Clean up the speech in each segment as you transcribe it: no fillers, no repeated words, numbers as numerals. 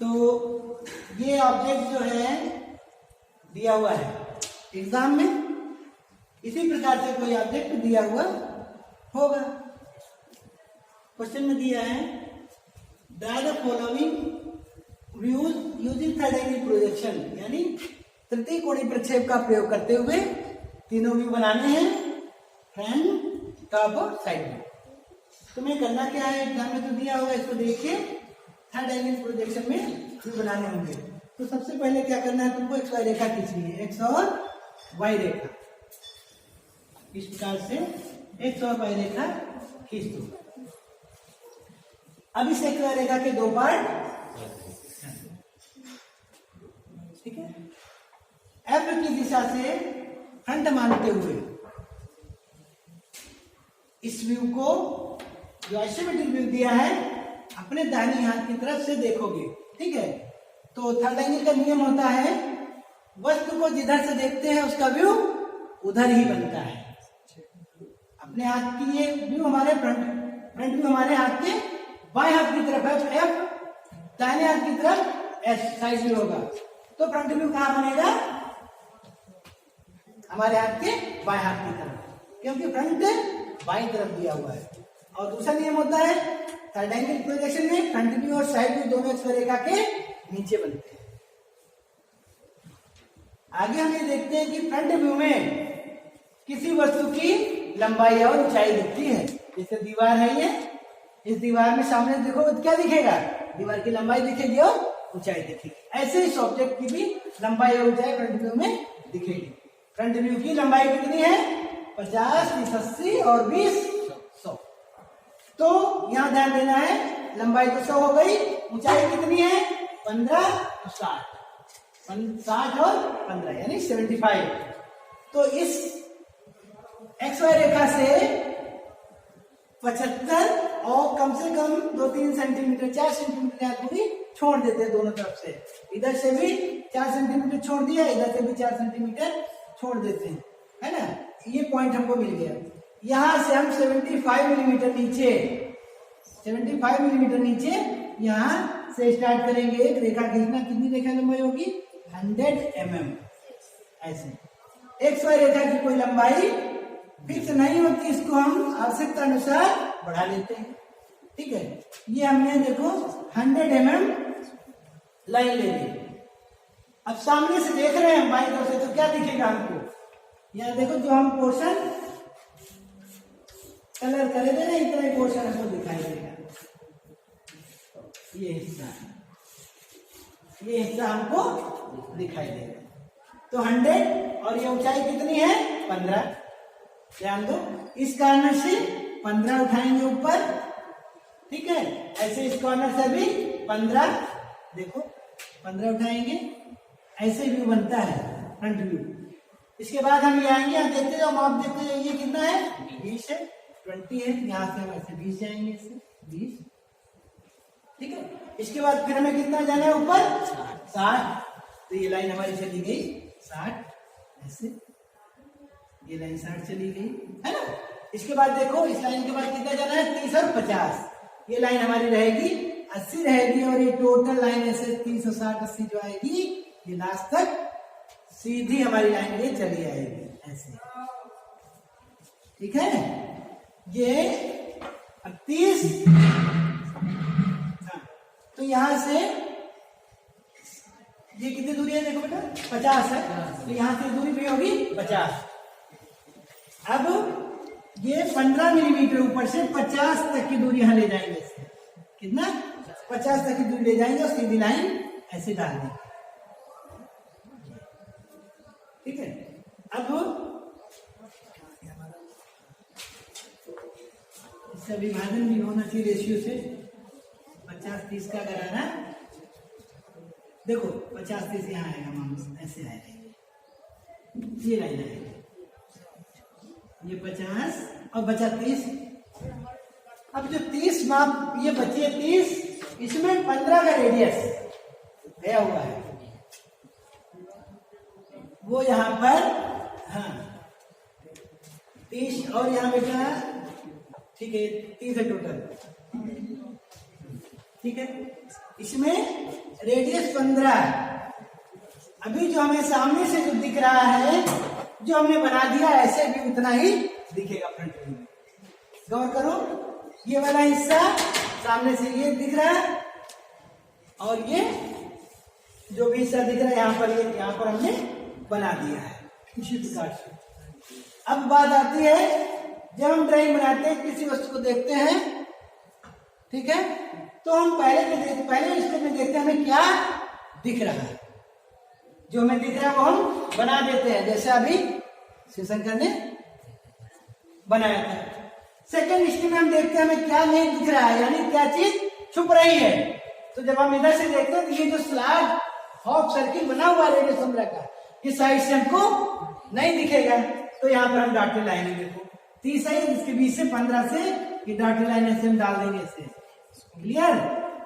तो ये ऑब्जेक्ट जो है दिया हुआ है एग्जाम में, इसी प्रकार से कोई ऑब्जेक्ट दिया हुआ होगा। क्वेश्चन में दिया है draw the following views using third angle projection, यानी तृतीय कोणीय प्रक्षेप का प्रयोग करते हुए तीनों व्यू बनाने हैं, फ्रंट, टॉप और साइड में। तुम्हें करना क्या है, एग्जाम में तो दिया होगा, इसको देख के थर्ड एंगल प्रोजेक्शन में व्यू बनाने होंगे। तो सबसे पहले क्या करना है, तुमको एक्स वाई रेखा खींचनी है, एक्स और वाई रेखा। इस प्रकार से एक्स और वाई रेखा खींच दो। अब इस एक्स वाई रेखा के दो पार्ट, ठीक है, एफ की दिशा से फ्रंट मानते हुए इस व्यू को, जो आइसोमेट्रिक व्यू दिया है, अपने दाहिने हाथ की तरफ से देखोगे, ठीक है। तो थर्ड एंगल का नियम होता है वस्तु को जिधर से देखते हैं उसका व्यू उधर ही बनता है। अपने हाथ की ये व्यू हमारे फ्रंट व्यू हमारे हाथ के बाएं हाथ की तरफ है एफ, दाहिने हाथ की तरफ एस साइड व्यू होगा। तो फ्रंट व्यू कहां बनेगा, हमारे हाथ के बाएं हाथ की तरफ, क्योंकि फ्रंट बाईं तरफ दिया हुआ है। और दूसरा नियम होता है थर्ड एंगल प्रोजेक्शन में फ्रंट व्यू और साइड व्यू दोनों एक्स रेखा के नीचे बनते हैं। आगे हम ये देखते हैं कि फ्रंट व्यू में किसी वस्तु की लंबाई और ऊंचाई दिखती है। जैसे दीवार है ये, इस दीवार में सामने देखो तो क्या दिखेगा, दीवार की लंबाई दिखेगी और ऊंचाई दिखेगी। ऐसे इस ऑब्जेक्ट की भी लंबाई और ऊंचाई फ्रंट व्यू में दिखेगी। फ्रंट व्यू की लंबाई कितनी है, 50, 30, 80 और 20, 100। तो यहां ध्यान देना है, लंबाई तो 100 हो गई, ऊंचाई कितनी है 15, 60 और 15 यानी 75। तो इस एक्स वाई रेखा से 75 और कम से कम 2-3 सेंटीमीटर, 4 सेंटीमीटर दूरी छोड़ देते हैं दोनों तरफ से। इधर से भी 4 सेंटीमीटर छोड़ दिया, इधर से भी 4 सेंटीमीटर छोड़ देते हैं, है ना। ये पॉइंट हमको मिल गया। यहां से हम 75 मिलीमीटर नीचे, 75 मिलीमीटर नीचे यहां से स्टार्ट करेंगे एक रेखा खींचना। कितनी रेखा लंबाई होगी, 100 mm। ऐसे एक्स वाई रेखा की कोई लंबाई फिक्स नहीं होती, इसको हम आवश्यकता अनुसार बढ़ा लेते हैं, ठीक है। ये हमने देखो 100 mm लाइन ले ली। अब सामने से देख रहे हैं बाईं तरफ से, तो क्या दिखेगा हमको, यहाँ देखो जो हम पोर्शन कलर करे थे ना, इतना ही पोर्शन हमको दिखाई देगा। ये हिस्सा हमको दिखाई देगा। तो 100 और ये ऊंचाई कितनी है 15। ध्यान दो, इस कॉर्नर से 15 उठाएंगे ऊपर, ठीक है। ऐसे इस कॉर्नर से भी 15, देखो 15 उठाएंगे, ऐसे व्यू बनता है फ्रंट व्यू। इसके बाद हम ये आएंगे, आप देखते जाओ, माप देखते जाओ, ये कितना है 20 है, 20 है, यहाँ से हम ऐसे 20 जाएंगे, ऐसे 20, ठीक है। इसके बाद फिर हमें कितना जाना है ऊपर 60। तो ये लाइन हमारी चली गई 60, ऐसे ये लाइन 60 चली गई, है ना। इसके बाद देखो इस लाइन के बाद कितना जाना है 30 और 50। ये लाइन हमारी रहेगी 80 रहेगी, और ये टोटल लाइन ऐसे 30 और 60, 80 जो आएगी, ये लास्ट तक सीधी हमारी लाइन ये चली आएगी ऐसे, ठीक है। ये 30, तो यहां से ये कितनी दूरी है देखो बेटा 50 है, तो यहां से दूरी भी होगी 50। अब ये 15 मिलीमीटर ऊपर से 50 तक की दूरी यहां ले जाएंगे, कितना 50 तक की दूरी ले जाएंगे और सीधी लाइन ऐसे डाल देंगे, ठीक है। अब इसका विभाजन भी होना चाहिए रेशियो से, 50-30 का अगर आना, देखो 50-30 यहाँ आएगा, मान ऐसे आएगा, ये लाइन आएगी, ये 50 और बचा 30। अब जो 30 माप ये बचे 30, इसमें 15 का रेडियस गया हुआ है, वो यहां पर, हाँ 30 और यहां बेटा, ठीक है 30 है टोटल, ठीक है, इसमें रेडियस 15 है। अभी जो हमें सामने से जो दिख रहा है, जो हमने बना दिया ऐसे भी उतना ही दिखेगा फ्रंट व्यू में। गौर करो, ये वाला हिस्सा सामने से ये दिख रहा है और ये जो भी हिस्सा दिख रहा है यहाँ पर, ये यहाँ पर हमने बना दिया है इसी प्रकार से। अब बात आती है, जब हम ड्राइंग बनाते हैं, किसी वस्तु को देखते हैं, ठीक है, तो हम पहले स्टेप में देखते हैं हमें क्या दिख रहा है। जो हमें दिख रहा है वो हम बना देते हैं, जैसे अभी शिवशंकर ने बनाया था। सेकंड स्टेप में हम देखते हैं हमें क्या नहीं दिख रहा है, यानी क्या चीज छुप रही है। तो जब हम इधर से देखते हैं तो ये जो स्लैब हाफ सर्किल बना हुआ है रेडियस 15 का, इस साइड से हमको नहीं दिखेगा, तो यहाँ पर हम डॉटेड लाइन देखो 30 है, इसके 20 से 15 से ये डॉटेड लाइन ऐसे हम डाल देंगे ऐसे। क्लियर?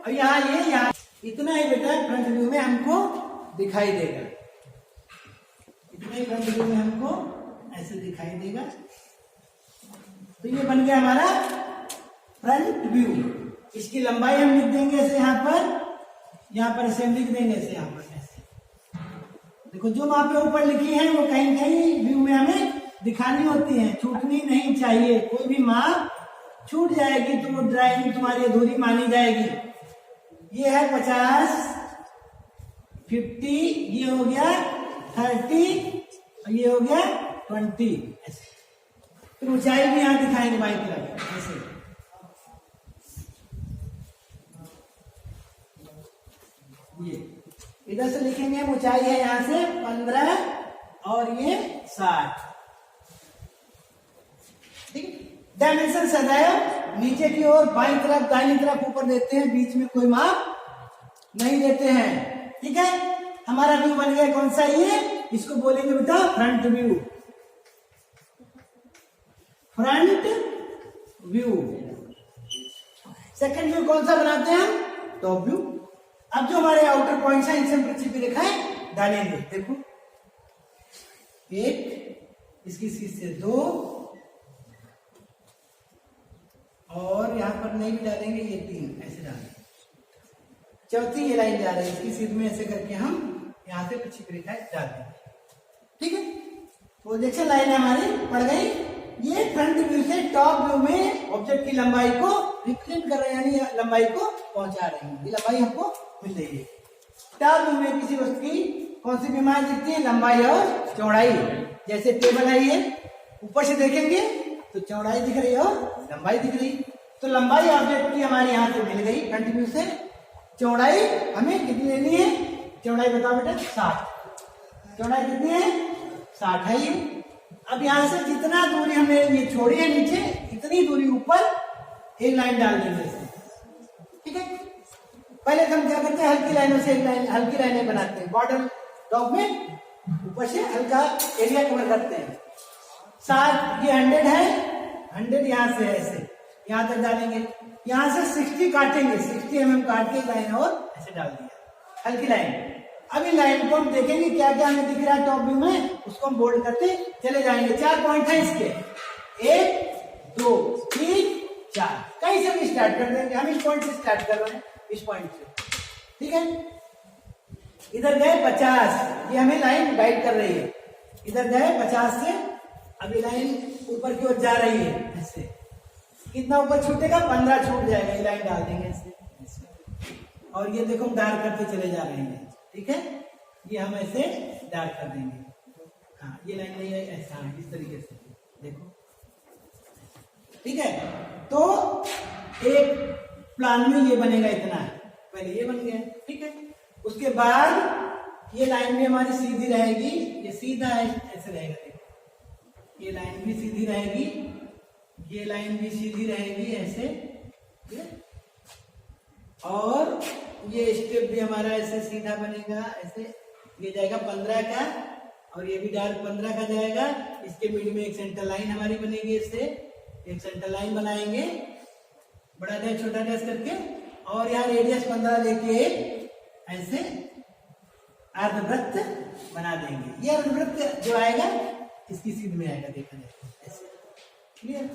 और यहाँ इतना ही बेटा फ्रंट व्यू में हमको दिखाई देगा, इतना ही फ्रंट व्यू में हमको ऐसे दिखाई देगा। तो ये बन गया हमारा फ्रंट व्यू। इसकी लंबाई हम लिख देंगे ऐसे, यहाँ पर ऐसे हम लिख देंगे ऐसे, यहाँ पर ऐसे। देखो जो वहां पे ऊपर लिखी है वो कहीं कहीं व्यू में हमें दिखानी होती है, छूटनी नहीं चाहिए। कोई भी माप छूट जाएगी तो वो ड्राइंग तुम्हारी अधूरी मानी जाएगी। ये है 50, 50, ये हो गया 30 और ये हो गया 20 ऐसे। फिर ऊंचाई भी यहाँ दिखाएंगे बाई तरफ ऐसे। ये इधर से लिखेंगे, ऊंचाई है यहाँ से 15 और ये 60। ठीक, डायमेंशन सदैव नीचे की ओर बाईं तरफ दाहिनी तरफ ऊपर देते हैं, बीच में कोई माप नहीं देते हैं। ठीक है, हमारा व्यू बन गया कौन सा, ये इसको बोलेंगे बेटा front view. Front view. Second view कौन सा बनाते हैं हम, टॉप व्यू। अब जो हमारे आउटर पॉइंट्स हैं इनसे हम पृथ्वी की रेखाएं डालेंगे। देखो, एक, इसकी सीध से 2 और यहां पर नहीं भी डालेंगे, ये 3 ऐसे डालेंगे। चौथी ये लाइन जा रही है, इसकी सीध में ऐसे करके हम यहां से पृथ्वी की रेखाएं डाल देंगे। ठीक है, प्रोजेक्शन लाइन हमारी पड़ गई। ये फ्रंट व्यू से टॉप व्यू में ऑब्जेक्ट की लंबाई को रिप्रेजेंट कर रहे हैं, यानी लंबाई को पहुंचा रहे हैं। ये लंबाई हमको मिल रही है। टॉप व्यू में किसी वस्तु की कौन सी बीमारी दिखती है, लंबाई और चौड़ाई। जैसे टेबल है, ये ऊपर से देखेंगे तो चौड़ाई दिख रही है और लंबाई दिख रही। तो लंबाई ऑब्जेक्ट की हमारे यहाँ से मिल गई फ्रंट व्यू से। चौड़ाई हमें कितनी लेनी है, चौड़ाई बताओ बेटा, 60। चौड़ाई कितनी है, 60 है ये। अब यहाँ से जितना दूरी हमने ये छोड़ी है नीचे, इतनी दूरी ऊपर एक लाइन डाल देंगे। ठीक है, पहले हम क्या करते हैं, हल्की लाइनों से एक लाइन, हल्की लाइनें बनाते हैं। बॉर्डर टॉप में ऊपर से हल्का एरिया कवर करते हैं। 60, ये 100 है, 100 यहाँ से ऐसे यहाँ तक डालेंगे। यहाँ से 60 काटेंगे, 60 mm काट के लाइन और ऐसे डाल दिया, हल्की लाइन। अब इन लाइन को हम देखेंगे क्या क्या हमें दिख रहा है टॉप व्यू में, उसको हम बोल्ड करते चले जाएंगे। 4 पॉइंट है इसके, 1, 2, 3, 4। कहीं से भी स्टार्ट कर देंगे, हम इस पॉइंट से स्टार्ट कर रहे हैं, इस पॉइंट से। ठीक है, इधर गए 50, ये हमें लाइन गाइड कर रही है। इधर गए 50 से, अभी लाइन ऊपर की ओर जा रही है ऐसे। कितना ऊपर छूटेगा, 15 छूट जाएगा, ये लाइन डाल देंगे ऐसे। और ये देखो हम डार्क करते चले जा रहे हैं। ठीक है, ये हम ऐसे डार्क कर देंगे। हाँ, ये लाइन नहीं है, ऐसा इस तरीके से देखो। ठीक है, तो एक प्लान में ये बनेगा इतना, पहले ये बन गया। ठीक है, उसके बाद ये लाइन भी हमारी सीधी रहेगी, ये सीधा है ऐसे रहेगा। देखो, ये लाइन भी सीधी रहेगी, ये लाइन भी सीधी रहेगी ऐसे। ठीक है, और ये स्टेप भी हमारा ऐसे सीधा बनेगा ऐसे। ये जाएगा 15 का और ये भी डार्क 15 का जाएगा। इसके मिड में एक सेंटर लाइन हमारी बनेगी, इससे एक सेंटर लाइन बनाएंगे, बड़ा डैश छोटा डैश करके, और यहाँ रेडियस 15 लेके ऐसे अर्धवृत्त बना देंगे। ये अर्धवृत्त जो आएगा इसकी सीध में आएगा, देखा जाए ऐसे। क्लियर?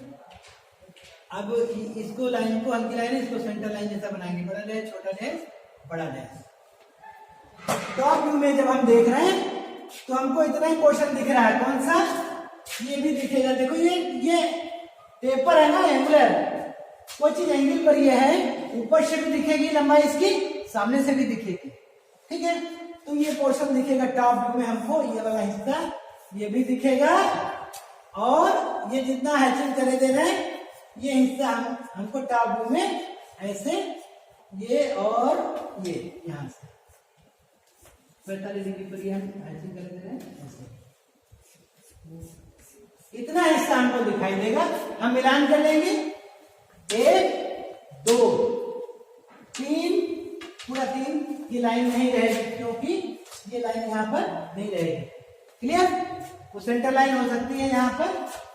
अब इसको लाइन को हल्की लाइन इसको सेंटर लाइन जैसा बनाएंगे, बड़ा डैश छोटा डैश बड़ा डैश। टॉप व्यू में जब हम देख रहे हैं तो हमको इतना ही पोर्शन दिख रहा है, कौन सा, ये भी दिखेगा। देखो ये टेपर है ना एंगुलर, वो चीज एंगल पर ये है, ऊपर से भी दिखेगी लंबाई इसकी, सामने से भी दिखेगी, ठीक है। तो ये पोर्शन दिखेगा टॉप व्यू में हमको, ये वाला हिस्सा ये भी दिखेगा, और ये जितना हैचिंग करे दे रहे हैं ये हिस्सा हमको टॉप व्यू में ऐसे ये और ये यहाँ से 45 डिग्री पर ये हम हैचिंग कर दे रहे हैं ऐसे, इतना हिस्सा हमको दिखाई देगा। हम मिलान कर लेंगे, 1 2 3, पूरा 3 की लाइन नहीं रहेगी क्योंकि ये लाइन यहाँ पर नहीं रहेगी, क्लियर। वो सेंटर लाइन हो सकती है, यहाँ पर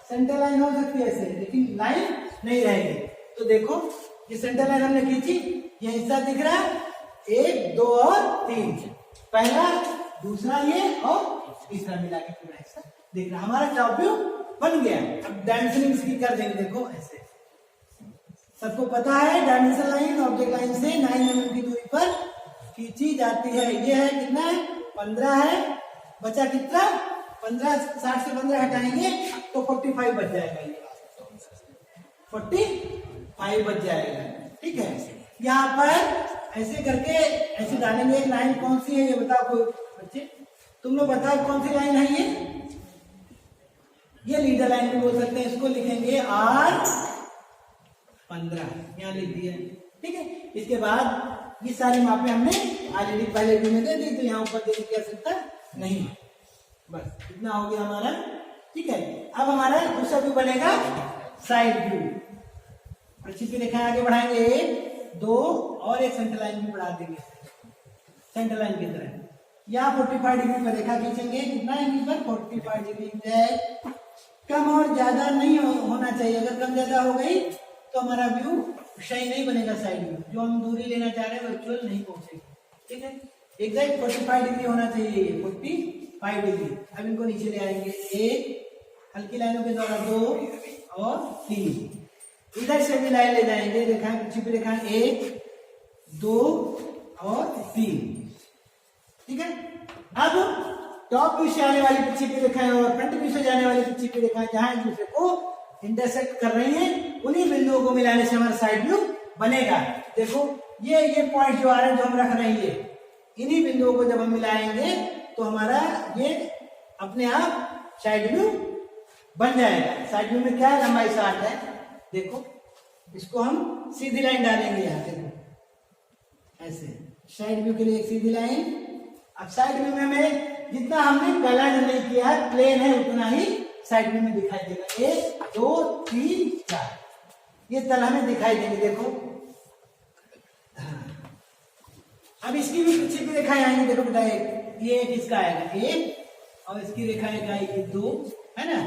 सेंटर लाइन हो सकती है ऐसे, लेकिन लाइन नहीं रहेगी। तो देखो ये सेंटर लाइन हमने खींची, ये हिस्सा दिख रहा है, 1 2 और 3, पहला दूसरा ये और तीसरा मिला के पूरा हिस्सा दिख रहा है। हमारा टॉप व्यू बन गया। अब डायमेंशनिंग इसकी कर देंगे, देखो ऐसे, सबको पता है डायमेंशन लाइन ऑब्जेक्ट लाइन से 9 mm की दूरी पर खींची जाती है। ये है कितना है, 15 है, बचा कितना 15, 60 से 15 हटाएंगे तो 45 बच जाएगा, ये 45 बच जाएगा, ठीक है। यहाँ पर ऐसे करके ऐसे डालेंगे। एक लाइन कौन सी है ये बताओ कोई बच्चे, तुम लोग बताओ कौन सी लाइन है ये लीडर लाइन भी बोल सकते हैं, इसको लिखेंगे R15, यहाँ लिख दिया, ठीक है। इसके बाद ये सारी मापें हमने ऑलरेडी पहले वीडियो में दे दी, तो यहाँ ऊपर देने की आवश्यकता नहीं, बस इतना हो गया हमारा, ठीक है। अब हमारा दूसरा व्यू बनेगा साइड व्यू। अच्छी सी रेखा आगे बढ़ाएंगे, 1 2 और एक सेंटर लाइन भी बढ़ा देंगे सेंटर लाइन की तरह। यहाँ 45 डिग्री पर रेखा खींचेंगे, कितना एंगल पर 45 डिग्री, कम और ज्यादा नहीं होना चाहिए। अगर कम ज्यादा हो गई तो हमारा व्यू सही नहीं बनेगा, साइड व्यू जो हम दूरी लेना चाह रहे हैं वर्चुअल नहीं पहुंचेगी, ठीक है। एग्जैक्ट 45 डिग्री होना चाहिए, 45 डिग्री। अब इनको नीचे ले आएंगे, 1 हल्की लाइनों के द्वारा 2 और 3, इधर से भी लाइन ले जाएंगे, रेखा छिपी रेखा 1 2 और 3, ठीक है। अब टॉप व्यू से आने वाली छिपी रेखाएं और फ्रंट व्यू से जाने वाली छिपी रेखाएं जहां एक दूसरे को इंटरसेक्ट कर रही हैं, उन्हीं बिंदुओं को मिलाने से हमारा साइड व्यू बनेगा। देखो ये पॉइंट जो आ रहे हैं जो हम रख रहे हैं, इन्हीं बिंदुओं को जब हम मिलाएंगे तो हमारा ये अपने आप साइड व्यू बन जाएगा। साइड व्यू में क्या है, लंबाई 60 है, देखो इसको हम सीधी लाइन डालेंगे यहाँ, देखो ऐसे साइड व्यू के लिए एक सीधी लाइन। अब साइड व्यू में हमें जितना हमने कलर नहीं किया है, प्लेन है, उतना ही साइड व्यू में दिखाई देगा। 1 2 3 4 ये तल हमें दिखाई देंगे, देखो। अब इसकी भी पीछे की रेखाएं आएंगी, देखो बेटा, ये एक इसका आएगा 1 और इसकी रेखाएं आएगी 2, है ना।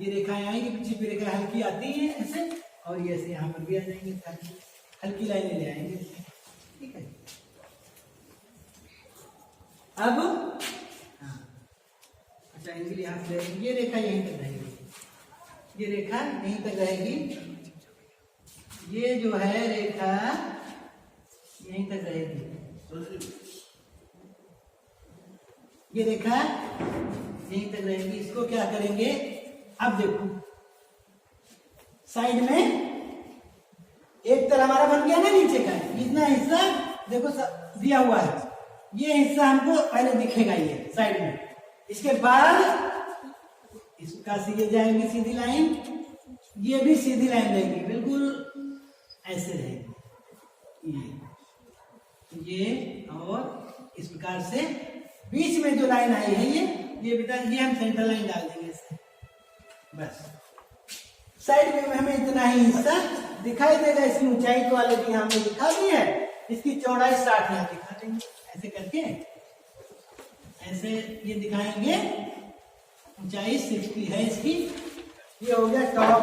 ये रेखाएं आएंगी, पीछे की रेखाएं हल्की आती है ऐसे, और ये ऐसे यहाँ पर भी आ जाएंगे, हल्की लाइनें ले आएंगे, ठीक है। अब अच्छा, इनके यहाँ से ये रेखा यहीं तक रहेगी, ये रेखा यहीं तक रहेगी, ये जो है रेखा यहीं तक रहेगी, ये रेखा यहीं तक रहेगी। इसको क्या करेंगे, अब देखो साइड में एक तल हमारा बन गया ना नीचे का, इतना हिस्सा देखो दिया हुआ है, ये हिस्सा हमको पहले दिखेगा ये साइड में। इसके बाद इसका सीधे जाएंगे सीधी लाइन, ये भी सीधी लाइन रहेगी, बिल्कुल ऐसे रहेगी ये और इस प्रकार से बीच में जो लाइन आई है ये बेटा, ये हम सेंटर लाइन डाल देंगे इससे, बस। साइड व्यू में हमें इतना ही हिस्सा दिखाई देगा। इसकी ऊंचाई तो ऑलरेडी हमने दिखा दी है, इसकी चौड़ाई 60 यहाँ दिखा देंगे, ऐसे करके ऐसे ये दिखाएंगे। ऊंचाई 60 है इसकी। ये हो गया टॉप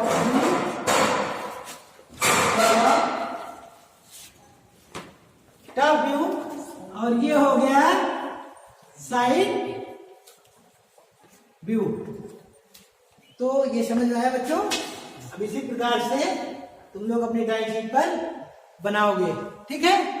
व्यू, और ये हो गया साइड व्यू। तो ये समझ में आया बच्चों। अब इसी प्रकार से तुम लोग अपनी ड्राइंग शीट पर बनाओगे, ठीक है।